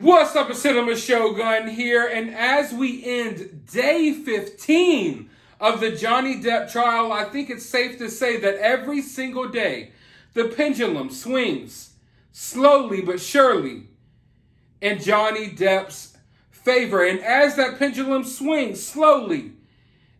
What's up, Cinema Shogun here, and as we end day 15 of the Johnny Depp trial, I think it's safe to say that every single day, the pendulum swings slowly but surely in Johnny Depp's favor. And as that pendulum swings slowly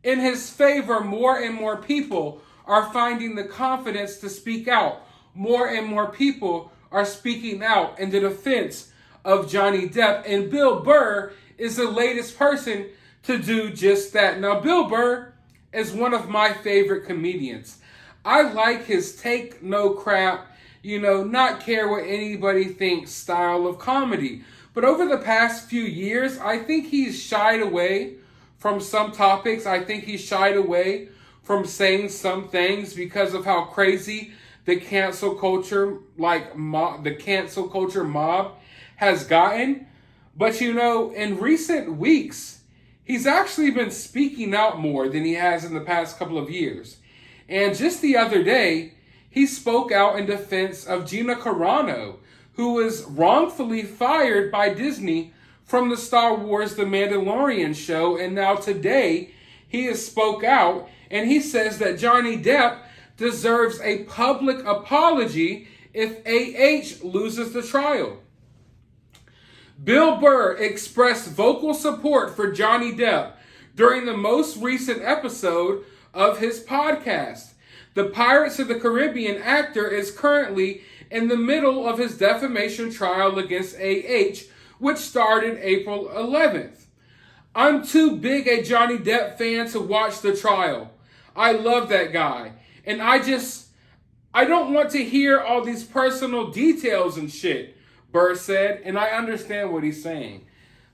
in his favor, more and more people are finding the confidence to speak out. More and more people are speaking out in the defense of Johnny Depp, and Bill Burr is the latest person to do just that. Now, Bill Burr is one of my favorite comedians. I like his take no crap, not care what anybody thinks style of comedy. But over the past few years, I think he's shied away from some topics. I think he's shied away from saying some things because of how crazy the cancel culture, the cancel culture mob has gotten. But in recent weeks, he's actually been speaking out more than he has in the past couple of years. And just the other day, he spoke out in defense of Gina Carano, who was wrongfully fired by Disney from the Star Wars The Mandalorian show. And now today, he has spoke out and he says that Johnny Depp deserves a public apology if AH loses the trial. Bill Burr expressed vocal support for Johnny Depp during the most recent episode of his podcast. The Pirates of the Caribbean actor is currently in the middle of his defamation trial against AH, which started April 11th. I'm too big a Johnny Depp fan to watch the trial. I love that guy. And I don't want to hear all these personal details and shit, Burr said, and I understand what he's saying.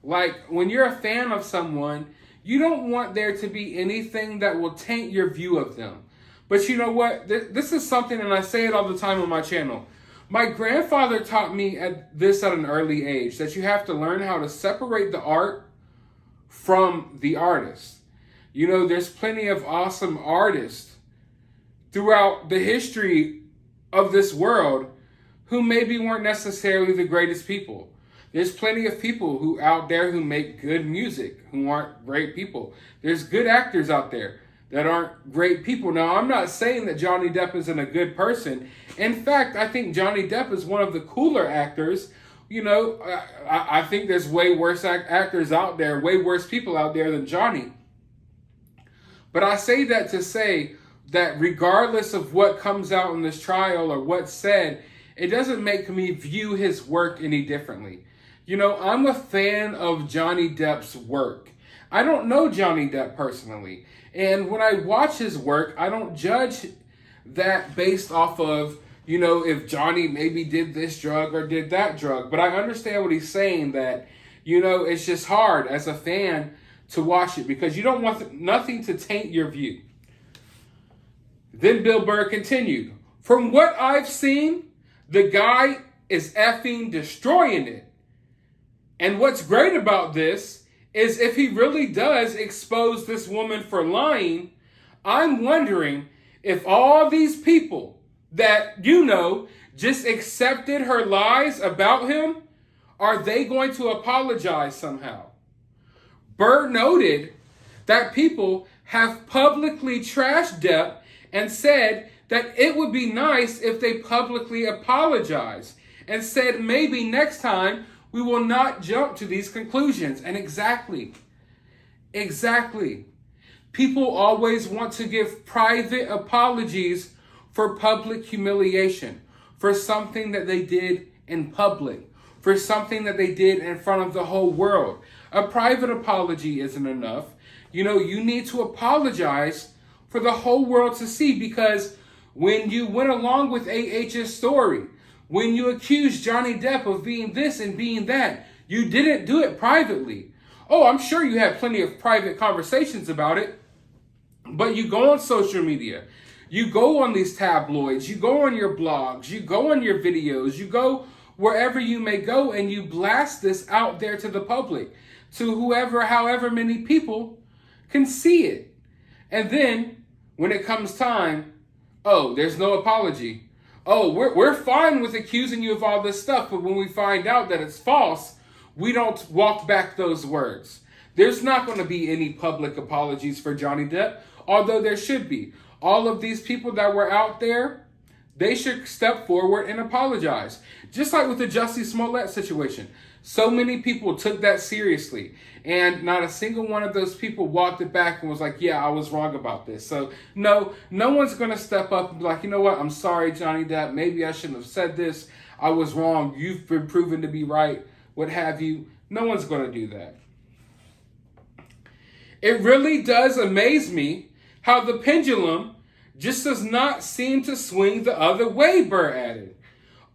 Like, when you're a fan of someone, you don't want there to be anything that will taint your view of them. But you know what? This is something, and I say it all the time on my channel. My grandfather taught me this at an early age, that you have to learn how to separate the art from the artist. There's plenty of awesome artists throughout the history of this world who maybe weren't necessarily the greatest people. There's plenty of people who out there who make good music, who aren't great people. There's good actors out there that aren't great people. Now, I'm not saying that Johnny Depp isn't a good person. In fact, I think Johnny Depp is one of the cooler actors. I think there's way worse actors out there, way worse people out there than Johnny. But I say that to say that regardless of what comes out in this trial or what's said, it doesn't make me view his work any differently. I'm a fan of Johnny Depp's work. I don't know Johnny Depp personally. And when I watch his work, I don't judge that based off of, if Johnny maybe did this drug or did that drug. But I understand what he's saying, that, it's just hard as a fan to watch it because you don't want nothing to taint your view. Then Bill Burr continued, "From what I've seen, the guy is effing destroying it. And what's great about this is if he really does expose this woman for lying, I'm wondering if all these people that, just accepted her lies about him, are they going to apologize somehow?" Burr noted that people have publicly trashed Depp and said that it would be nice if they publicly apologize, and said maybe next time we will not jump to these conclusions. And exactly. People always want to give private apologies for public humiliation, for something that they did in public, for something that they did in front of the whole world. A private apology isn't enough. You need to apologize for the whole world to see, because when you went along with AH's story, when you accused Johnny Depp of being this and being that, you didn't do it privately. Oh, I'm sure you had plenty of private conversations about it, but you go on social media, you go on these tabloids, you go on your blogs, you go on your videos, you go wherever you may go, and you blast this out there to the public, to however many people can see it. And then when it comes time, oh, there's no apology. Oh, we're fine with accusing you of all this stuff, but when we find out that it's false, we don't walk back those words. There's not going to be any public apologies for Johnny Depp, although there should be. All of these people that were out there, they should step forward and apologize. Just like with the Jussie Smollett situation. So many people took that seriously. And not a single one of those people walked it back and was like, yeah, I was wrong about this. So no one's going to step up and be like, you know what? I'm sorry, Johnny Depp. Maybe I shouldn't have said this. I was wrong. You've been proven to be right. What have you. No one's going to do that. It really does amaze me how the pendulum just does not seem to swing the other way, Burr added.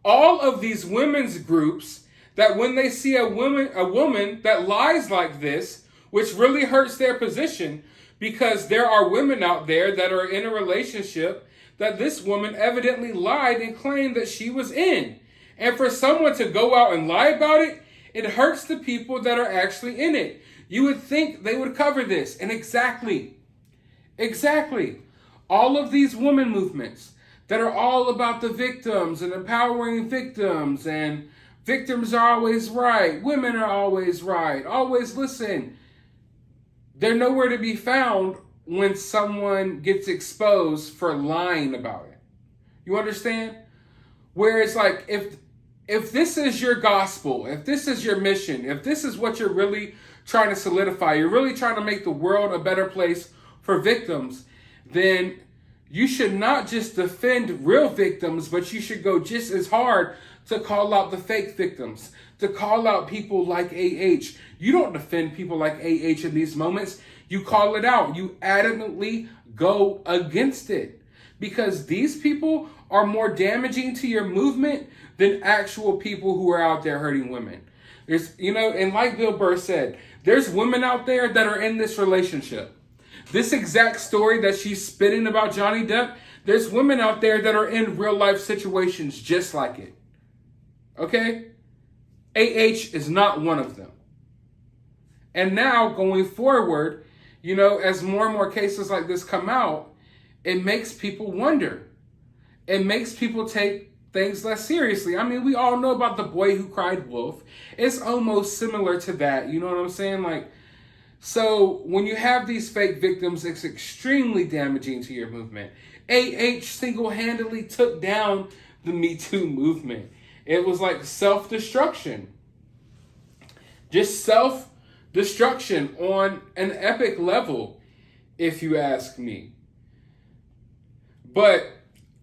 All of these women's groups that when they see a woman that lies like this, which really hurts their position, because there are women out there that are in a relationship that this woman evidently lied and claimed that she was in. And for someone to go out and lie about it, it hurts the people that are actually in it. You would think they would cover this. And exactly. All of these women movements that are all about the victims and empowering victims and victims are always right. Women are always right. Always listen. They're nowhere to be found when someone gets exposed for lying about it. You understand? Where it's like, if this is your gospel, if this is your mission, if this is what you're really trying to solidify, you're really trying to make the world a better place for victims, then you should not just defend real victims, but you should go just as hard to call out the fake victims, to call out people like AH. You don't defend people like AH in these moments. You call it out. You adamantly go against it. Because these people are more damaging to your movement than actual people who are out there hurting women. There's, and like Bill Burr said, there's women out there that are in this relationship. This exact story that she's spitting about Johnny Depp, there's women out there that are in real life situations just like it. Okay? AH is not one of them. And now going forward, as more and more cases like this come out, it makes people wonder. It makes people take things less seriously. I mean, we all know about the boy who cried wolf. It's almost similar to that. You know what I'm saying? So when you have these fake victims, it's extremely damaging to your movement. AH single-handedly took down the Me Too movement. It was like self-destruction. Just self-destruction on an epic level, if you ask me. But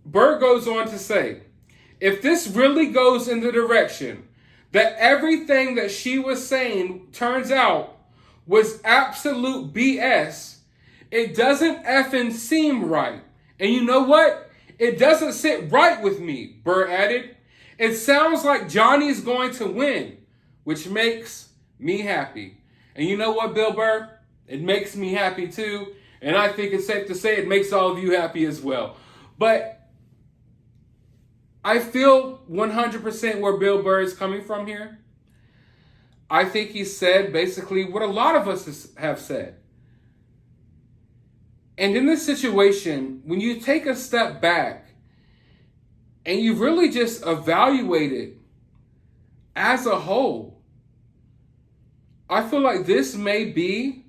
Burr goes on to say, if this really goes in the direction that everything that she was saying turns out was absolute BS, it doesn't effing seem right. And you know what? It doesn't sit right with me, Burr added. It sounds like Johnny's going to win, which makes me happy. And you know what, Bill Burr? It makes me happy too. And I think it's safe to say it makes all of you happy as well. But I feel 100% where Bill Burr is coming from here. I think he said basically what a lot of us have said. And in this situation, when you take a step back and you really just evaluate it as a whole, I feel like this may be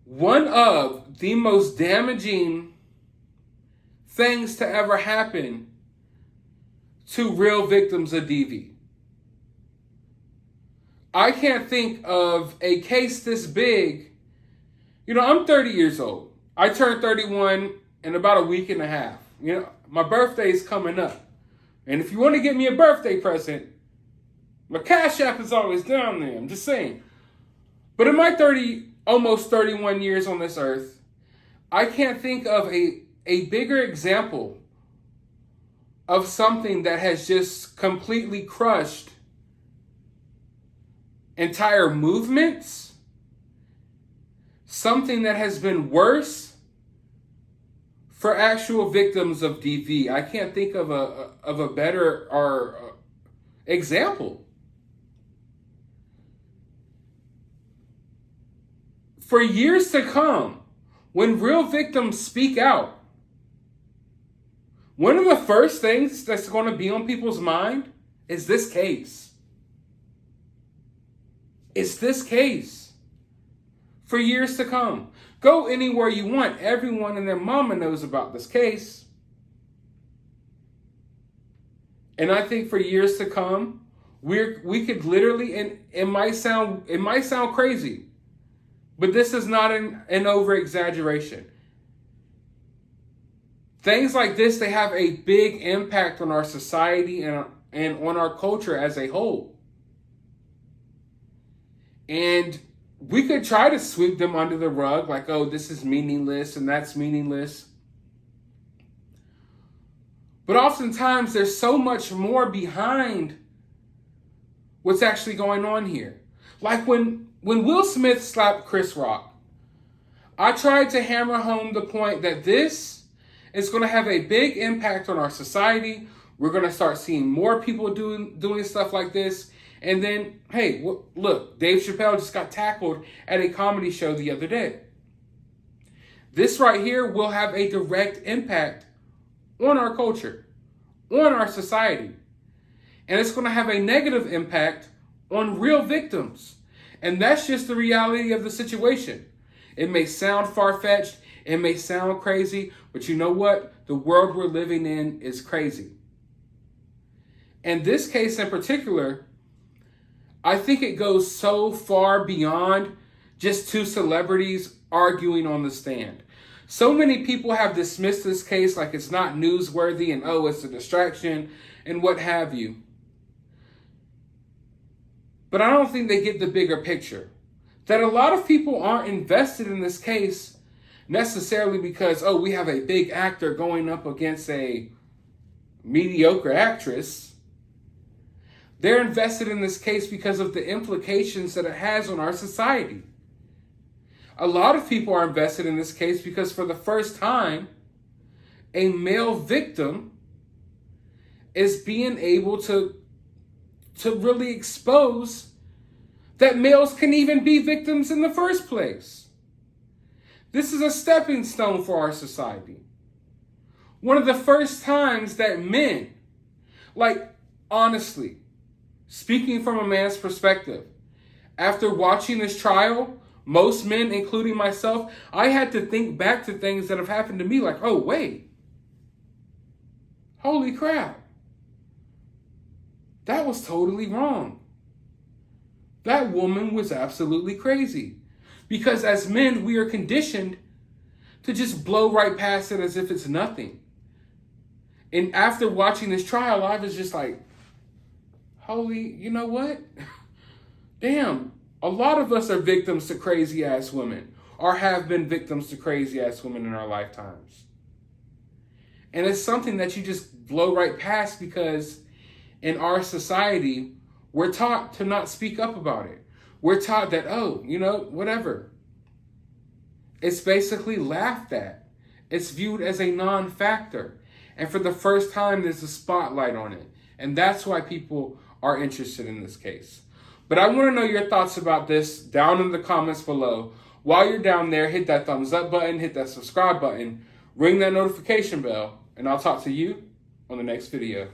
one of the most damaging things to ever happen to real victims of DV. I can't think of a case this big. I'm 30 years old. I turned 31 in about a week and a half. My birthday's coming up. And if you want to get me a birthday present, my Cash App is always down there. I'm just saying. But in my almost 31 years on this earth, I can't think of a bigger example of something that has just completely crushed entire movements, something that has been worse for actual victims of DV. I can't think of a better example. For years to come, when real victims speak out, one of the first things that's going to be on people's mind is this case. It's this case for years to come. Go anywhere you want. Everyone and their mama knows about this case. And I think for years to come, we could literally, and it might sound crazy, but this is not an over exaggeration. Things like this, they have a big impact on our society and on our culture as a whole. And we could try to sweep them under the rug, like, oh, this is meaningless and that's meaningless. But oftentimes there's so much more behind what's actually going on here. Like when Will Smith slapped Chris Rock, I tried to hammer home the point that this is going to have a big impact on our society. We're going to start seeing more people doing stuff like this. And then, hey, look, Dave Chappelle just got tackled at a comedy show the other day. This right here will have a direct impact on our culture, on our society. And it's going to have a negative impact on real victims. And that's just the reality of the situation. It may sound far-fetched, it may sound crazy, but you know what? The world we're living in is crazy. And this case in particular, I think it goes so far beyond just two celebrities arguing on the stand. So many people have dismissed this case like it's not newsworthy and, oh, it's a distraction and what have you. But I don't think they get the bigger picture. That a lot of people aren't invested in this case necessarily because, oh, we have a big actor going up against a mediocre actress. They're invested in this case because of the implications that it has on our society. A lot of people are invested in this case because for the first time, a male victim is being able to really expose that males can even be victims in the first place. This is a stepping stone for our society. One of the first times that men, like honestly, speaking from a man's perspective, after watching this trial, most men, including myself, I had to think back to things that have happened to me like, oh, wait. Holy crap. That was totally wrong. That woman was absolutely crazy. Because as men, we are conditioned to just blow right past it as if it's nothing. And after watching this trial, I was just like, holy, you know what? Damn, a lot of us are victims to crazy ass women or have been victims to crazy ass women in our lifetimes. And it's something that you just blow right past because in our society, we're taught to not speak up about it. We're taught that, oh, you know, whatever. It's basically laughed at. It's viewed as a non-factor. And for the first time, there's a spotlight on it. And that's why people are interested in this case. But I want to know your thoughts about this down in the comments below. While you're down there, hit that thumbs up button, hit that subscribe button, ring that notification bell, and I'll talk to you on the next video.